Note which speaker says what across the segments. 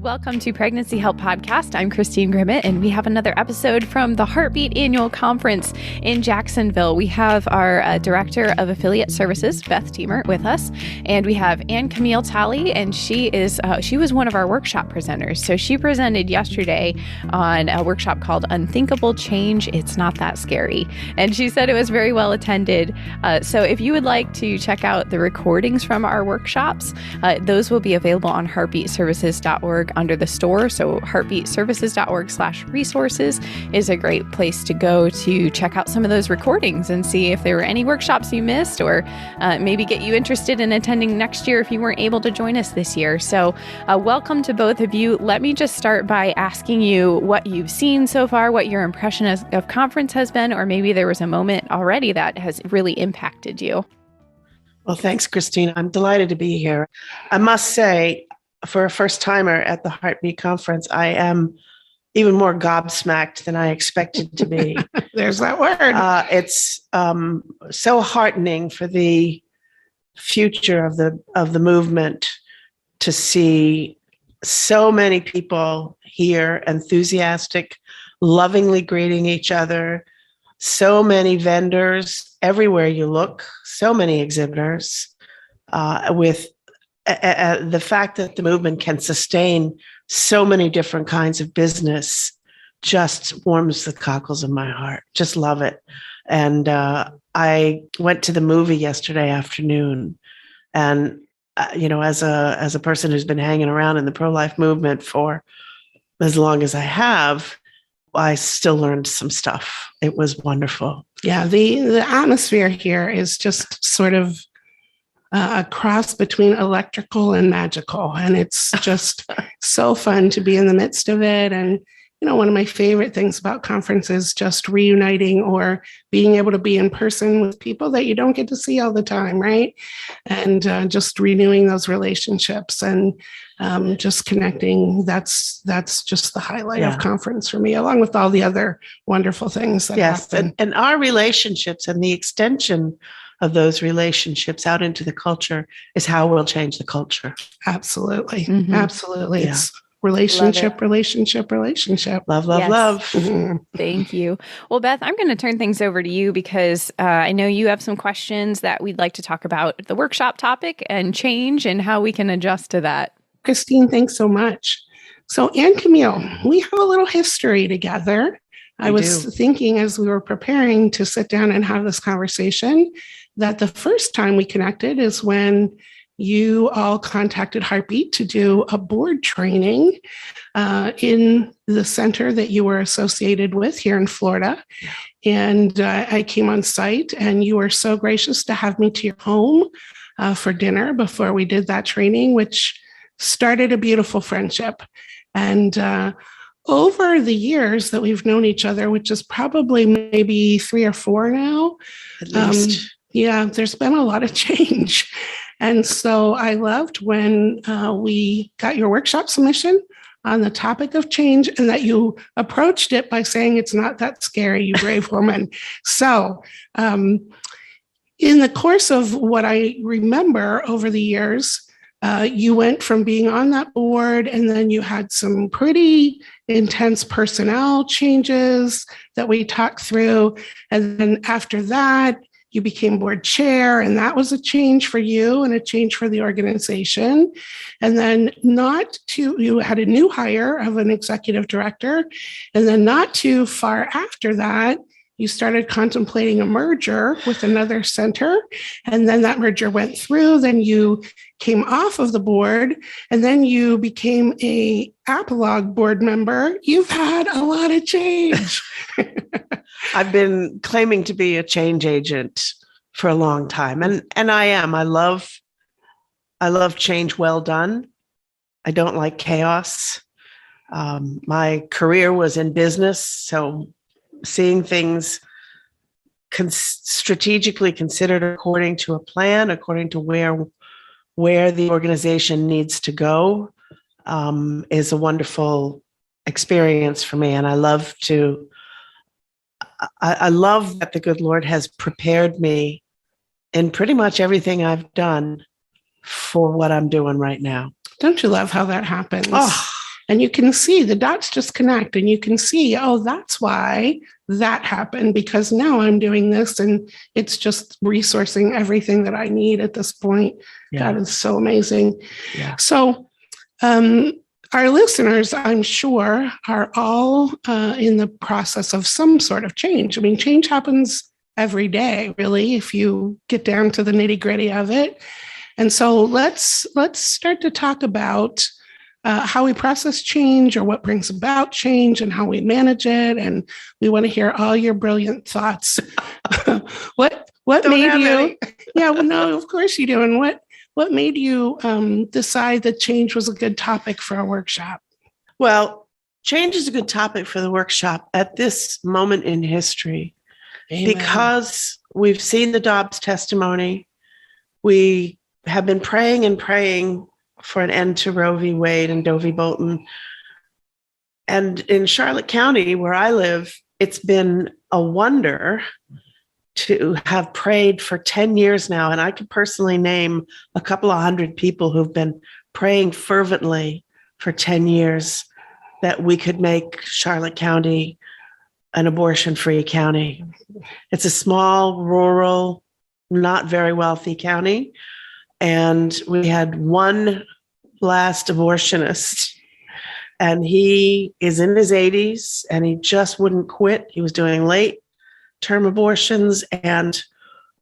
Speaker 1: Welcome to Pregnancy Help Podcast. I'm Christine Grimmett, and we have another episode from the Heartbeat Annual Conference in Jacksonville. We have our Director of Affiliate Services, Beth Diemert, with us, and we have Camille Talley, and she was one of our workshop presenters. So she presented yesterday on a workshop called Unthinkable Change. It's Not That Scary, and she said it was very well attended. So if you would like to check out the recordings from our workshops, those will be available on heartbeatservices.org under the store. So heartbeatservices.org/resources is a great place to go to check out some of those recordings and see if there were any workshops you missed, or maybe get you interested in attending next year if you weren't able to join us this year. So welcome to both of you. Let me just start by asking you what you've seen so far, what your impression of conference has been, or maybe there was a moment already that has really impacted you.
Speaker 2: Well, thanks, Christine. I'm delighted to be here. I must say, for a first-timer at the Heartbeat Conference, I am even more gobsmacked than I expected to be.
Speaker 3: There's that word.
Speaker 2: It's so heartening for the future of the movement to see so many people here, enthusiastic, lovingly greeting each other, so many vendors everywhere you look, so many exhibitors, with the fact that the movement can sustain so many different kinds of business just warms the cockles of my heart. Just love it. And I went to the movie yesterday afternoon, and as a person who's been hanging around in the pro-life movement for as long as I have, I still learned some stuff. It was wonderful.
Speaker 3: Yeah, the atmosphere here is just sort of a cross between electrical and magical. And it's just so fun to be in the midst of it. And, one of my favorite things about conferences is just reuniting or being able to be in person with people that you don't get to see all the time, right? And just renewing those relationships and just connecting. That's just the highlight of conference for me, along with all the other wonderful things that happen.
Speaker 2: And our relationships and the extension of those relationships out into the culture is how we'll change the culture.
Speaker 3: Absolutely.
Speaker 1: Mm-hmm.
Speaker 3: Absolutely.
Speaker 2: Yeah.
Speaker 3: It's relationship. Love,
Speaker 2: love,
Speaker 1: yes.
Speaker 2: love.
Speaker 3: Mm-hmm.
Speaker 1: Thank you. Well, Beth, I'm going to turn things over to you because I know you have some questions that we'd like to talk about the workshop topic and change and how we can adjust to that.
Speaker 3: Christine, thanks so much. So, Camille, we have a little history together. I was thinking as we were preparing to sit down and have this conversation that the first time we connected is when you all contacted Heartbeat to do a board training in the center that you were associated with here in Florida. And I came on site, and you were so gracious to have me to your home for dinner before we did that training, which started a beautiful friendship. And over the years that we've known each other, which is probably maybe 3 or 4 now,
Speaker 2: At least.
Speaker 3: There's been a lot of change. And so I loved when we got your workshop submission on the topic of change, and that you approached it by saying, it's not that scary, you brave woman. So in the course of what I remember over the years, you went from being on that board, and then you had some pretty intense personnel changes that we talked through. And then after that, you became board chair, and that was a change for you and a change for the organization. And then you had a new hire of an executive director. And then not too far after that, you started contemplating a merger with another center, and then that merger went through. Then you came off of the board, and then you became a Apolog board member. You've had a lot of change.
Speaker 2: I've been claiming to be a change agent for a long time, and I am. I love change well done. I don't like chaos. My career was in business, so seeing things strategically considered according to a plan, according to where the organization needs to go, is a wonderful experience for me. And I love that the good Lord has prepared me in pretty much everything I've done for what I'm doing right now.
Speaker 3: Don't you love how that happens?
Speaker 2: Oh,
Speaker 3: And you can see the dots just connect, and you can see, oh, that's why that happened, because now I'm doing this, and it's just resourcing everything that I need at this point.
Speaker 2: Yeah.
Speaker 3: God is so amazing.
Speaker 2: Yeah.
Speaker 3: So our listeners, I'm sure, are all in the process of some sort of change. I mean, change happens every day, really, if you get down to the nitty-gritty of it. And so let's start to talk about how we process change, or what brings about change, and how we manage it. And we want to hear all your brilliant thoughts. What made you? Yeah, well, no, of course you do. And what made you decide that change was a good topic for a workshop?
Speaker 2: Well, change is a good topic for the workshop at this moment in history.
Speaker 3: Amen.
Speaker 2: Because we've seen the Dobbs testimony. We have been praying and praying for an end to Roe v. Wade and Doe v. Bolton. And in Charlotte County, where I live, it's been a wonder to have prayed for 10 years now. And I could personally name a couple of hundred people who've been praying fervently for 10 years that we could make Charlotte County an abortion-free county. It's a small, rural, not very wealthy county. And we had one last abortionist, and he is in his 80s, and he just wouldn't quit. He was doing late-term abortions, and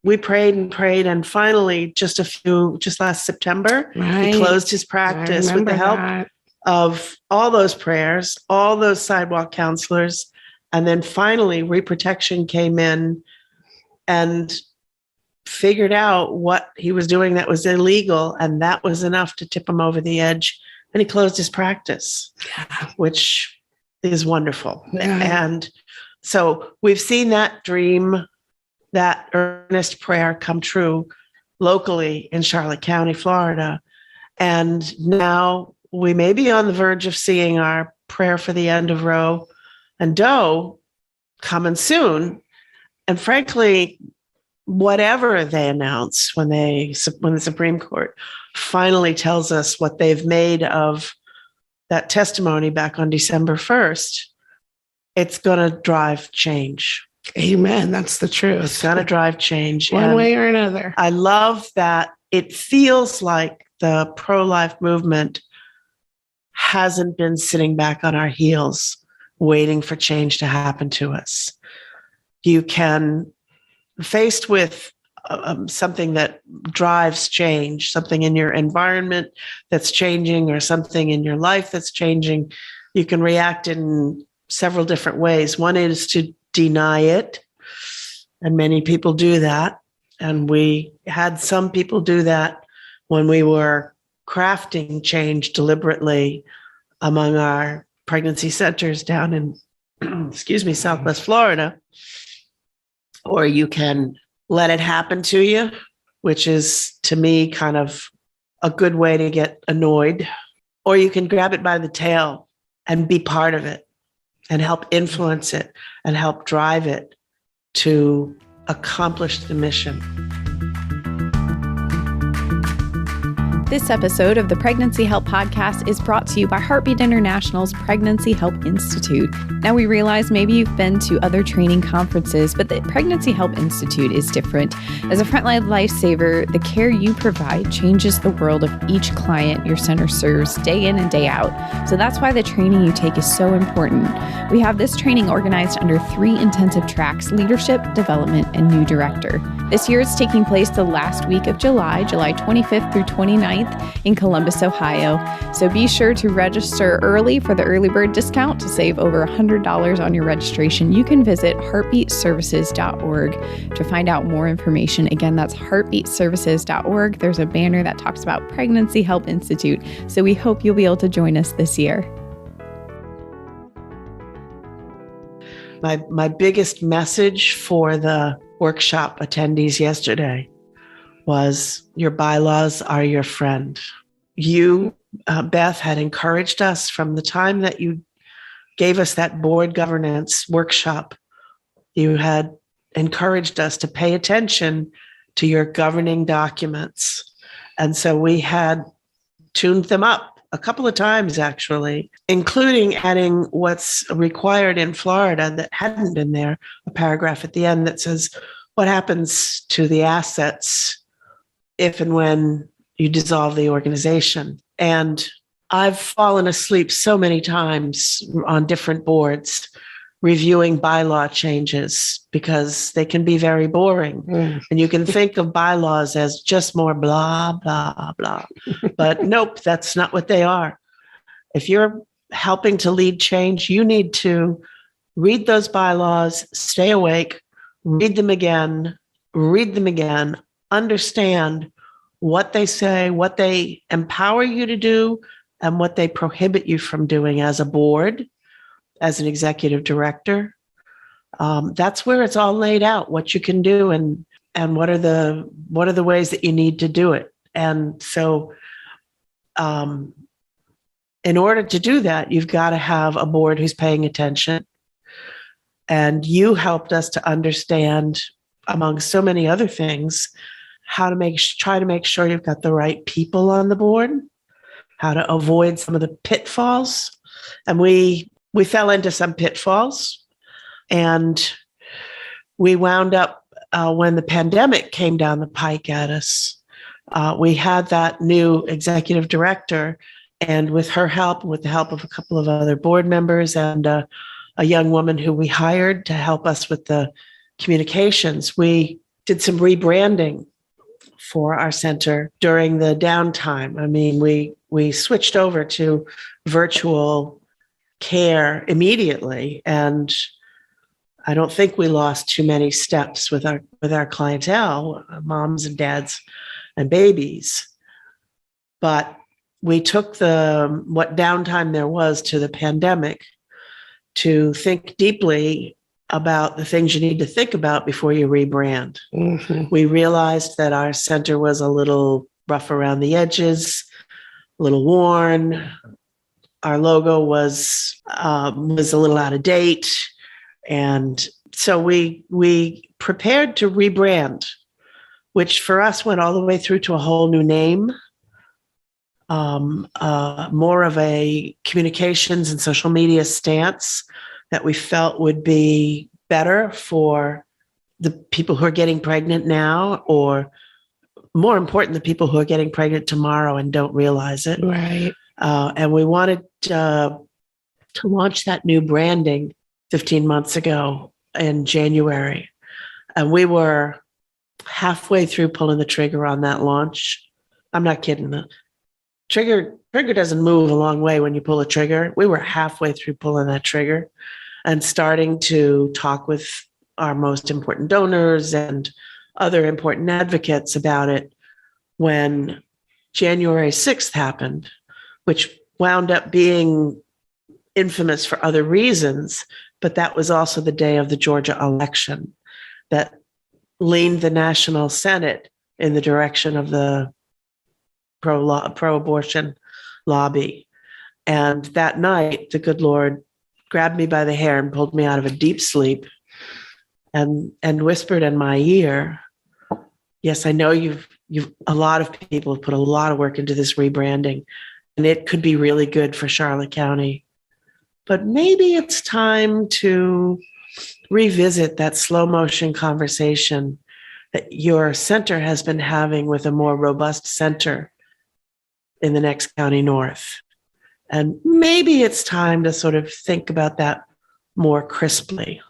Speaker 2: we prayed and prayed, and finally, just last September, he closed his practice with the help of all those prayers, all those sidewalk counselors, and then finally, Reprotection came in and figured out what he was doing that was illegal, and that was enough to tip him over the edge. And he closed his practice, which is wonderful.
Speaker 3: Yeah.
Speaker 2: And so we've seen that dream, that earnest prayer come true locally in Charlotte County, Florida. And now we may be on the verge of seeing our prayer for the end of Roe and Doe coming soon. And frankly, whatever they announce when the Supreme Court finally tells us what they've made of that testimony back on December 1st, it's going to drive change.
Speaker 3: Amen. That's the truth.
Speaker 2: It's going to drive change.
Speaker 3: One way or another.
Speaker 2: I love that it feels like the pro-life movement hasn't been sitting back on our heels waiting for change to happen to us. You can, faced with something that drives change, something in your environment that's changing, or something in your life that's changing, you can react in several different ways. One is to deny it, and many people do that. And we had some people do that when we were crafting change deliberately among our pregnancy centers down in, Southwest Florida. Or you can let it happen to you, which is, to me, kind of a good way to get annoyed. Or you can grab it by the tail and be part of it and help influence it and help drive it to accomplish the mission.
Speaker 1: This episode of the Pregnancy Help Podcast is brought to you by Heartbeat International's Pregnancy Help Institute. Now, we realize maybe you've been to other training conferences, but the Pregnancy Help Institute is different. As a frontline lifesaver, the care you provide changes the world of each client your center serves day in and day out. So that's why the training you take is so important. We have this training organized under 3 intensive tracks: leadership, development, and new director. This year it's taking place the last week of July 25th through 29th in Columbus, Ohio. So be sure to register early for the early bird discount to save over $100 on your registration. You can visit heartbeatservices.org to find out more information. Again, that's heartbeatservices.org. There's a banner that talks about Pregnancy Help Institute. So we hope you'll be able to join us this year.
Speaker 2: My biggest message for the workshop attendees yesterday was, your bylaws are your friend. You, Beth, had encouraged us from the time that you gave us that board governance workshop. You had encouraged us to pay attention to your governing documents. And so we had tuned them up a couple of times, actually, including adding what's required in Florida that hadn't been there, a paragraph at the end that says what happens to the assets if and when you dissolve the organization. And I've fallen asleep so many times on different boards reviewing bylaw changes because they can be very boring. And you can think of bylaws as just more blah, blah, blah. But nope, that's not what they are. If you're helping to lead change, you need to read those bylaws, stay awake, read them again, understand what they say, what they empower you to do, and what they prohibit you from doing as a board, as an executive director. That's where it's all laid out, what you can do and what are the ways that you need to do it. And so in order to do that, you've got to have a board who's paying attention. And you helped us to understand, among so many other things, how to try to make sure you've got the right people on the board, how to avoid some of the pitfalls. And we fell into some pitfalls, and we wound up when the pandemic came down the pike at us. We had that new executive director, and with her help, with the help of a couple of other board members and a young woman who we hired to help us with the communications, we did some rebranding for our center during the downtime. I mean, we switched over to virtual care immediately, and I don't think we lost too many steps with our clientele, moms and dads and babies. But we took what downtime there was to the pandemic to think deeply about the things you need to think about before you rebrand. Mm-hmm. We realized that our center was a little rough around the edges, a little worn. Our logo was a little out of date. And so we prepared to rebrand, which for us went all the way through to a whole new name, more of a communications and social media stance that we felt would be better for the people who are getting pregnant now, or more important, the people who are getting pregnant tomorrow and don't realize it.
Speaker 3: Right.
Speaker 2: And we wanted to launch that new branding 15 months ago in January. And we were halfway through pulling the trigger on that launch. I'm not kidding. The trigger doesn't move a long way when you pull a trigger. We were halfway through pulling that trigger and starting to talk with our most important donors and other important advocates about it when January 6th happened, which wound up being infamous for other reasons, but that was also the day of the Georgia election that leaned the National Senate in the direction of the pro-abortion lobby. And that night, the good Lord grabbed me by the hair and pulled me out of a deep sleep and whispered in my ear, yes, I know you've a lot of people have put a lot of work into this rebranding, and it could be really good for Charlotte County. But maybe it's time to revisit that slow motion conversation that your center has been having with a more robust center in the next county north. And maybe it's time to sort of think about that more crisply.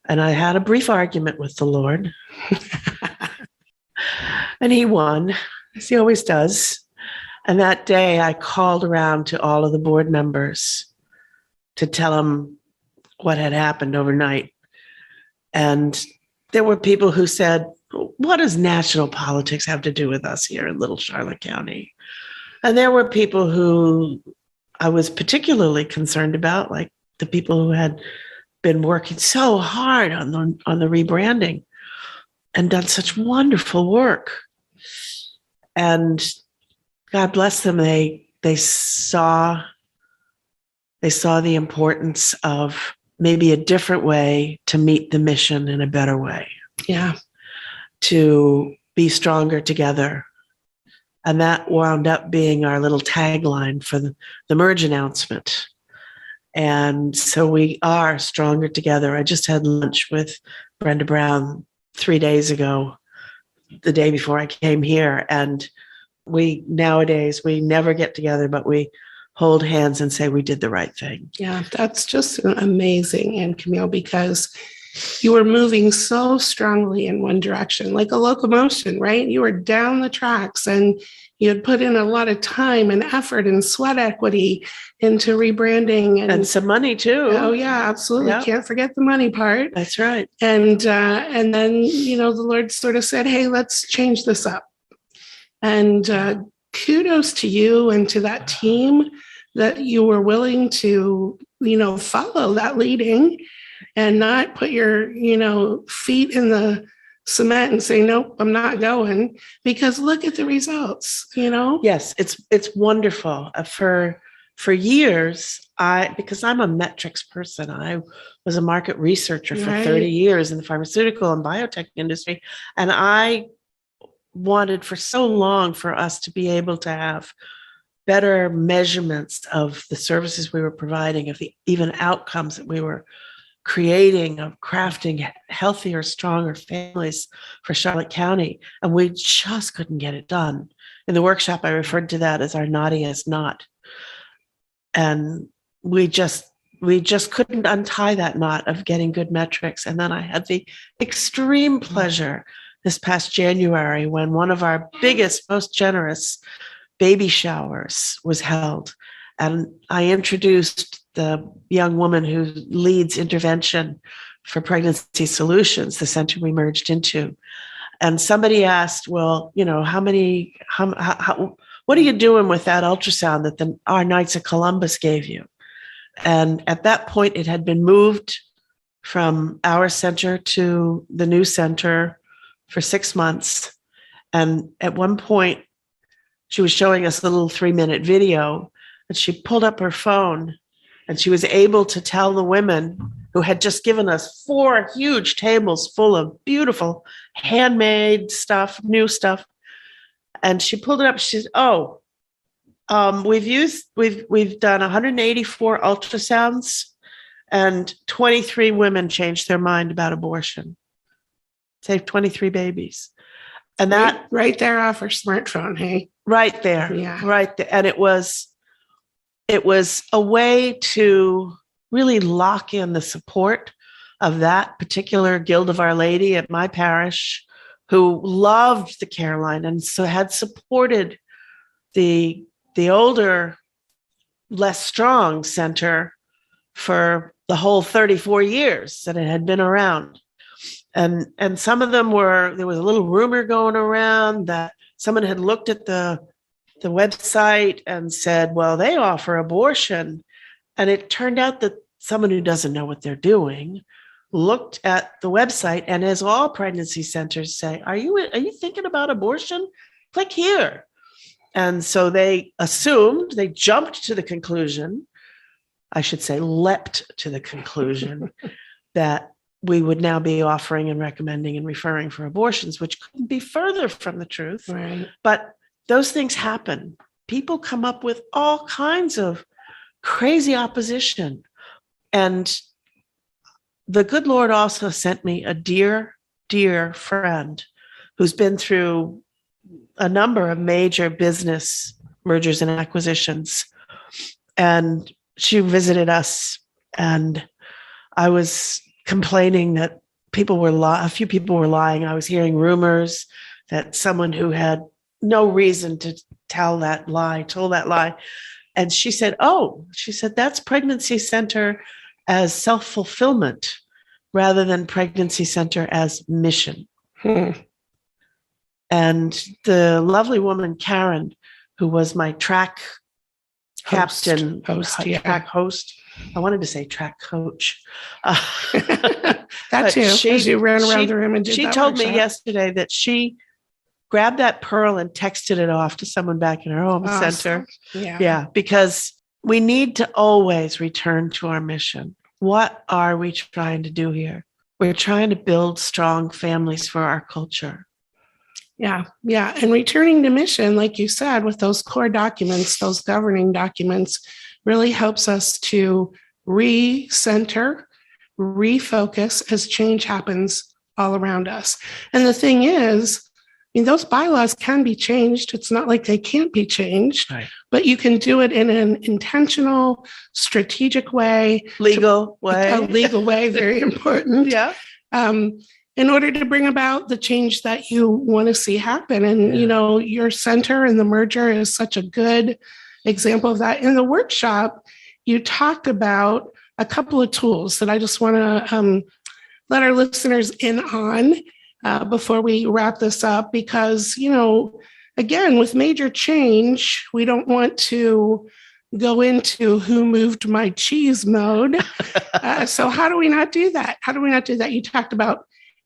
Speaker 2: And I had a brief argument with the Lord. And he won, as he always does. And that day I called around to all of the board members to tell them what had happened overnight. And there were people who said, what does national politics have to do with us here in Little Charlotte County? And there were people who I was particularly concerned about, like the people who had been working so hard on the rebranding and done such wonderful work. And God bless them, they saw the importance of maybe a different way to meet the mission in a better way.
Speaker 3: Yeah.
Speaker 2: To be stronger together, And that wound up being our little tagline for the merge announcement. And so we are stronger together. I just had lunch with Brenda Brown 3 days ago, the day before I came here. And nowadays, we never get together, but we hold hands and say we did the right thing.
Speaker 3: Yeah, that's just amazing, Anne Camille, because you were moving so strongly in one direction, like a locomotion, right? You were down the tracks and you had put in a lot of time and effort and sweat equity into rebranding
Speaker 2: and some money too.
Speaker 3: Oh yeah, absolutely.
Speaker 2: Yep.
Speaker 3: Can't forget the money part.
Speaker 2: That's right.
Speaker 3: And then, the Lord sort of said, hey, let's change this up. And kudos to you and to that team that you were willing to, follow that leading and not put your, feet in the cement and say, nope, I'm not going, because look at the results,
Speaker 2: Yes, it's wonderful. For years, because I'm a metrics person, I was a market researcher for 30 years in the pharmaceutical and biotech industry. And I wanted for so long for us to be able to have better measurements of the services we were providing, of the even outcomes that we were creating, of crafting healthier, stronger families for Charlotte County. And we just couldn't get it done. In the workshop, I referred to that as our naughtiest knot. And we just couldn't untie that knot of getting good metrics. And then I had the extreme pleasure this past January when one of our biggest, most generous baby showers was held. And I introduced the young woman who leads intervention for Pregnancy Solutions, the center we merged into. And somebody asked, well, what are you doing with that ultrasound that our Knights of Columbus gave you? And at that point, it had been moved from our center to the new center for 6 months. And at one point, she was showing us a little 3-minute video, and she pulled up her phone and she was able to tell the women who had just given us 4 huge tables full of beautiful handmade stuff, new stuff. And she pulled it up. She said, we've done 184 ultrasounds and 23 women changed their mind about abortion. Saved 23 babies. And that
Speaker 3: right there off her smartphone, hey?
Speaker 2: Right there.
Speaker 3: Yeah.
Speaker 2: Right there. And it was a way to really lock in the support of that particular Guild of Our Lady at my parish, who loved the care line and so had supported the older, less strong center for the whole 34 years that it had been around. And some of them there was a little rumor going around that someone had looked at the website and said, well, they offer abortion. And it turned out that someone who doesn't know what they're doing looked at the website, and as all pregnancy centers say, are you thinking about abortion? Click here. And so they jumped to the conclusion, I should say leapt to the conclusion that we would now be offering and recommending and referring for abortions, which couldn't be further from the truth.
Speaker 3: Right.
Speaker 2: But those things happen. People come up with all kinds of crazy opposition. And the good Lord also sent me a dear, dear friend who's been through a number of major business mergers and acquisitions. And she visited us, and I was complaining that a few people were lying. I was hearing rumors that someone who had no reason to told that lie. And she said, that's pregnancy center as self-fulfillment rather than pregnancy center as mission. And the lovely woman, Karen, who was my track captain, track host. I wanted to say track coach.
Speaker 3: That too, as you ran around the room and did
Speaker 2: she
Speaker 3: that
Speaker 2: told
Speaker 3: workshop.
Speaker 2: me yesterday that she grabbed that pearl and texted it off to someone back in her home center. Yeah, because we need to always return to our mission. What are we trying to do here? We're trying to build strong families for our culture.
Speaker 3: Yeah. Yeah. And returning to mission, like you said, with those core documents, those governing documents, really helps us to recenter, refocus as change happens all around us. And the thing is, I mean, those bylaws can be changed. It's not like they can't be changed,
Speaker 2: Right.
Speaker 3: but you can do it in an intentional, strategic way.
Speaker 2: Legal way.
Speaker 3: A legal way, very important.
Speaker 2: Yeah.
Speaker 3: In order to bring about the change that you want to see happen. And,
Speaker 2: Yeah.
Speaker 3: Your center and the merger is such a good example of that. In the workshop, you talked about a couple of tools that I just want to let our listeners in on before we wrap this up, because, again, with major change, we don't want to go into who moved my cheese mode. So how do we not do that? You talked about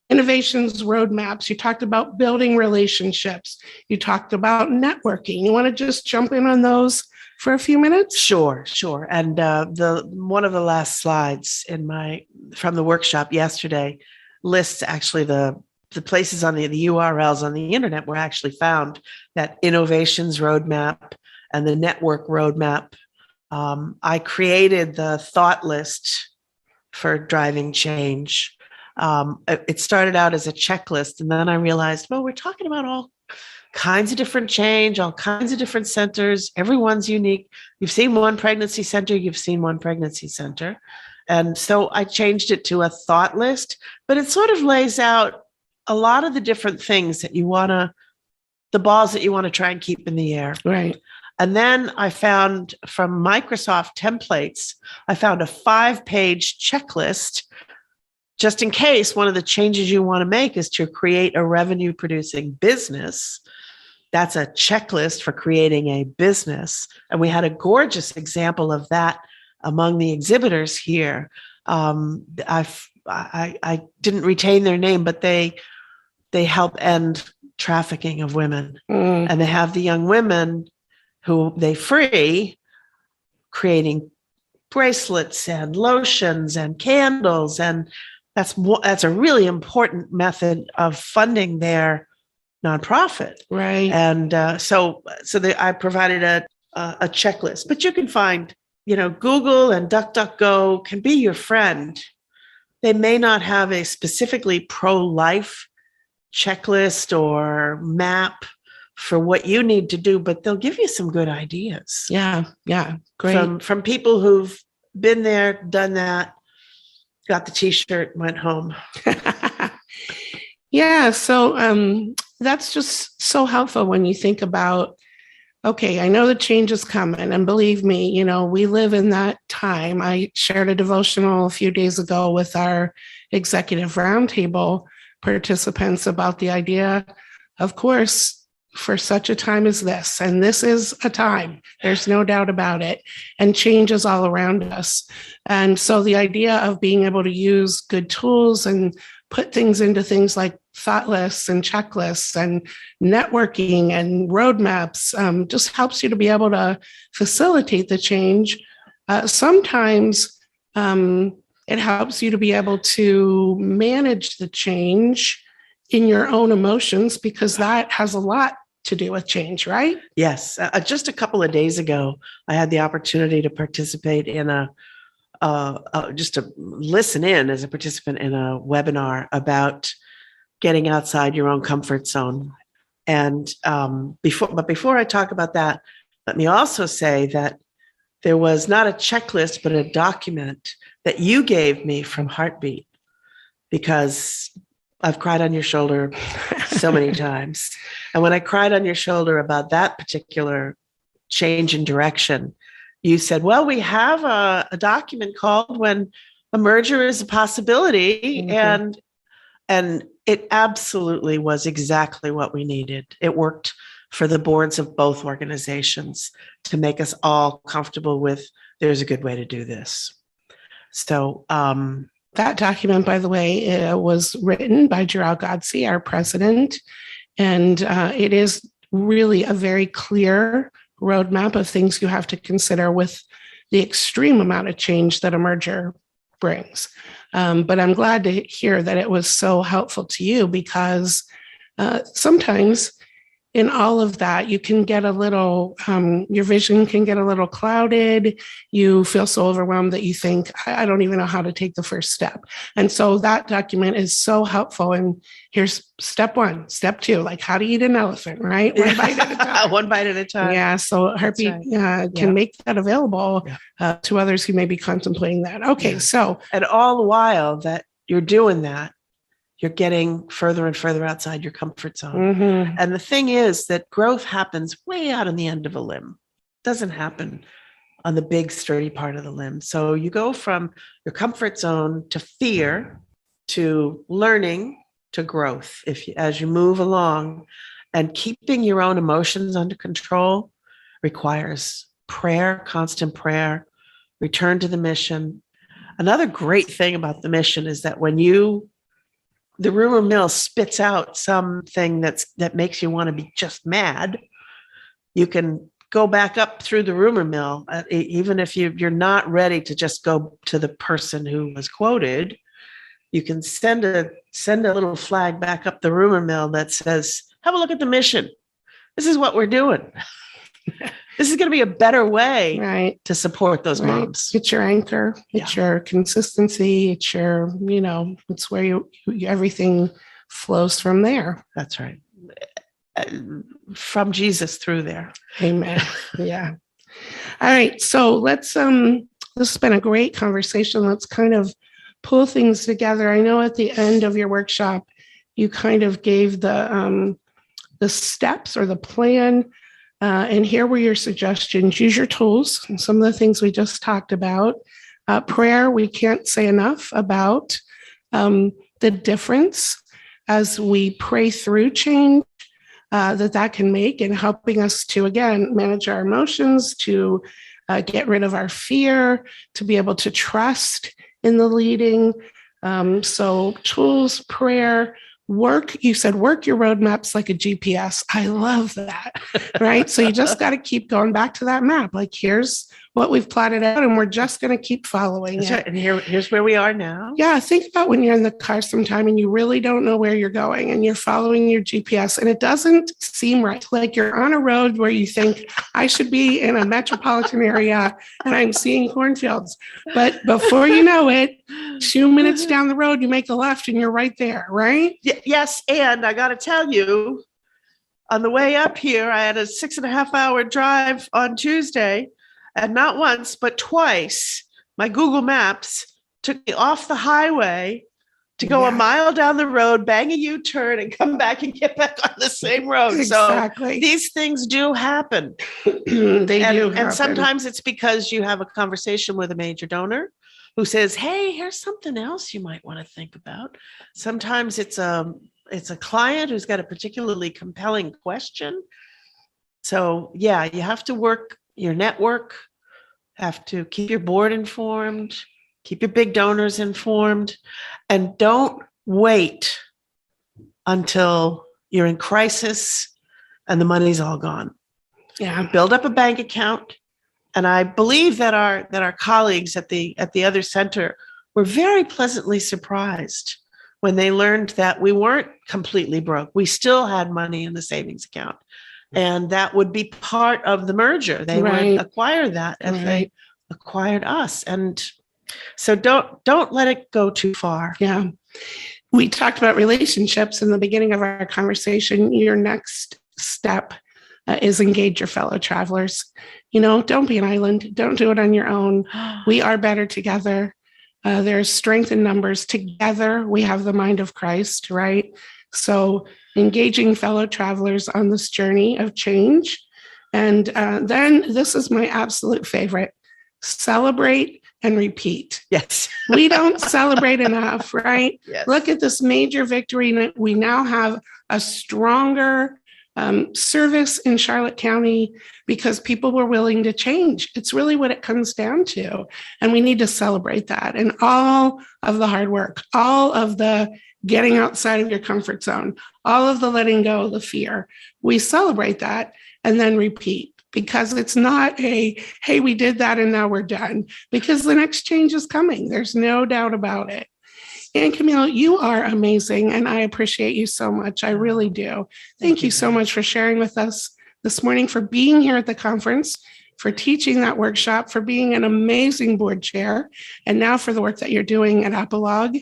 Speaker 3: innovations roadmaps. You talked about building relationships. You talked about networking. You want to just jump in on those for a few minutes?
Speaker 2: Sure. And the one of the last slides from the workshop yesterday lists actually the places on the URLs on the internet where I actually found that innovations roadmap and the network roadmap. I created the thought list for driving change. It started out as a checklist, and then I realized, well, we're talking about all kinds of different change, all kinds of different centers. Everyone's unique. You've seen one pregnancy center, And so I changed it to a thought list, but it sort of lays out a lot of the different things that the balls that you want to try and keep in the air.
Speaker 3: Right.
Speaker 2: And then I found from Microsoft templates, I found a 5-page checklist just in case one of the changes you want to make is to create a revenue producing business. That's a checklist for creating a business. And we had a gorgeous example of that among the exhibitors here. I didn't retain their name, but they help end trafficking of women. And they have the young women who they free, creating bracelets and lotions and candles. And that's a really important method of funding their nonprofit.
Speaker 3: Right.
Speaker 2: And I provided a checklist, but you can find, Google and DuckDuckGo can be your friend. They may not have a specifically pro-life checklist or map for what you need to do, but they'll give you some good ideas.
Speaker 3: Yeah. Great.
Speaker 2: From people who've been there, done that, got the t-shirt, went home.
Speaker 3: Yeah. So that's just so helpful when you think about, okay, I know the change is coming. And believe me, we live in that time. I shared a devotional a few days ago with our executive roundtable participants about the idea, of course, for such a time as this. And this is a time, there's no doubt about it. And change is all around us. And so the idea of being able to use good tools and put things into things like thought lists and checklists and networking and roadmaps just helps you to be able to facilitate the change. Sometimes it helps you to be able to manage the change in your own emotions, because that has a lot to do with change, right?
Speaker 2: Yes. Just a couple of days ago, I had the opportunity to participate in just to listen in as a participant in a webinar about getting outside your own comfort zone. And before I talk about that, let me also say that there was not a checklist, but a document that you gave me from Heartbeat, because I've cried on your shoulder so many times. And when I cried on your shoulder about that particular change in direction, you said, well, we have a document called When a Merger is a Possibility. Mm-hmm. And it absolutely was exactly what we needed. It worked for the boards of both organizations to make us all comfortable with, there's a good way to do this. So
Speaker 3: that document, by the way, was written by Gerald Godsey, our president. And it is really a very clear roadmap of things you have to consider with the extreme amount of change that a merger brings. But I'm glad to hear that it was so helpful to you, because sometimes in all of that, you can get a little, your vision can get a little clouded. You feel so overwhelmed that you think, I don't even know how to take the first step. And so that document is so helpful. And here's step 1, step 2, like how to eat an elephant, right? One bite at a time.
Speaker 2: One bite at a time.
Speaker 3: Yeah. So Heartbeat can make that available to others who may be contemplating that. Okay. So,
Speaker 2: and all the while that you're doing that, you're getting further and further outside your comfort zone. And the thing is that growth happens way out on the end of a limb. It doesn't happen on the big sturdy part of the limb. So you go from your comfort zone to fear, to learning, to growth as you move along. And keeping your own emotions under control requires prayer, constant prayer, return to the mission. Another great thing about the mission is that when the rumor mill spits out something that makes you want to be just mad, you can go back up through the rumor mill, even if you're not ready to just go to the person who was quoted. You can send a little flag back up the rumor mill that says, have a look at the mission. This is what we're doing. This is going to be a better way to support those moms.
Speaker 3: It's your anchor. It's your consistency. It's your, it's where everything flows from there.
Speaker 2: That's right. From Jesus through there.
Speaker 3: Amen. Yeah. All right. So let's, this has been a great conversation. Let's kind of pull things together. I know at the end of your workshop, you kind of gave the steps or the plan. And here were your suggestions. Use your tools. Some of the things we just talked about. Prayer, we can't say enough about the difference as we pray through change that can make in helping us to, again, manage our emotions, to get rid of our fear, to be able to trust in the leading. So tools, prayer, work. You said work your roadmaps like a GPS. I love that. Right. So you just got to keep going back to that map. Like, here's what we've plotted out, and we're just going to keep following it.
Speaker 2: Right. And here's where we are now.
Speaker 3: Yeah. Think about when you're in the car sometime and you really don't know where you're going and you're following your GPS and it doesn't seem right. Like you're on a road where you think I should be in a metropolitan area and I'm seeing cornfields. But before you know it, 2 minutes down the road, you make a left and you're right there. Right.
Speaker 2: Yes. And I got to tell you, on the way up here, I had a 6.5-hour drive on Tuesday. And not once, but twice, my Google Maps took me off the highway to go a mile down the road, bang a U-turn, and come back and get back on the same road.
Speaker 3: Exactly.
Speaker 2: So these things do happen.
Speaker 3: They do happen.
Speaker 2: And sometimes it's because you have a conversation with a major donor who says, hey, here's something else you might want to think about. Sometimes it's a client who's got a particularly compelling question. So yeah, you have to work your network, have to keep your board informed, keep your big donors informed, and don't wait until you're in crisis and the money's all gone.
Speaker 3: Yeah.
Speaker 2: Build up a bank account. And I believe that our colleagues at the other center were very pleasantly surprised when they learned that we weren't completely broke. We still had money in the savings account. And that would be part of the merger. They would acquire that as they acquired us. And so don't let it go too far.
Speaker 3: Yeah. We talked about relationships in the beginning of our conversation. Your next step is engage your fellow travelers. Don't be an island. Don't do it on your own. We are better together. There's strength in numbers. Together, we have the mind of Christ, right? So engaging fellow travelers on this journey of change. And then this is my absolute favorite, celebrate and repeat.
Speaker 2: Yes.
Speaker 3: We don't celebrate enough, right?
Speaker 2: Yes.
Speaker 3: Look at this major victory. We now have a stronger service in Charlotte County because people were willing to change. It's really what it comes down to. And we need to celebrate that. And all of the hard work, all of the getting outside of your comfort zone, all of the letting go of the fear, we celebrate that and then repeat, because it's not hey, we did that and now we're done, because the next change is coming. There's no doubt about it. And Camille, you are amazing, and I appreciate you so much. I really do. Thank you so much for sharing with us this morning, for being here at the conference, for teaching that workshop, for being an amazing board chair, and now for the work that you're doing at Apolog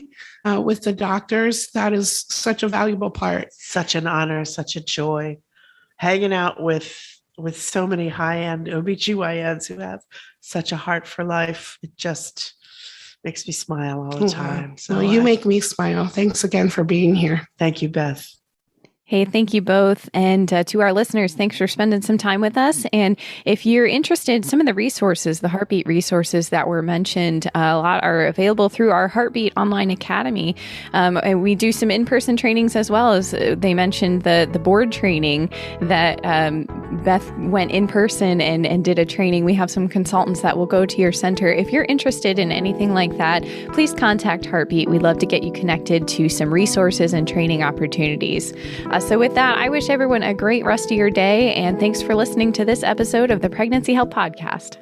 Speaker 3: with the doctors. That is such a valuable part.
Speaker 2: Such an honor, such a joy. Hanging out with so many high-end OBGYNs who have such a heart for life. It just makes me smile all the time. So
Speaker 3: you make me smile. Thanks again for being here.
Speaker 2: Thank you, Beth.
Speaker 1: Hey, thank you both. And to our listeners, thanks for spending some time with us. And if you're interested, some of the resources, the Heartbeat resources that were mentioned, a lot are available through our Heartbeat Online Academy. And we do some in-person trainings as well, as they mentioned the board training that Beth went in person and did a training. We have some consultants that will go to your center. If you're interested in anything like that, please contact Heartbeat. We'd love to get you connected to some resources and training opportunities. So with that, I wish everyone a great rest of your day, and thanks for listening to this episode of the Pregnancy Health Podcast.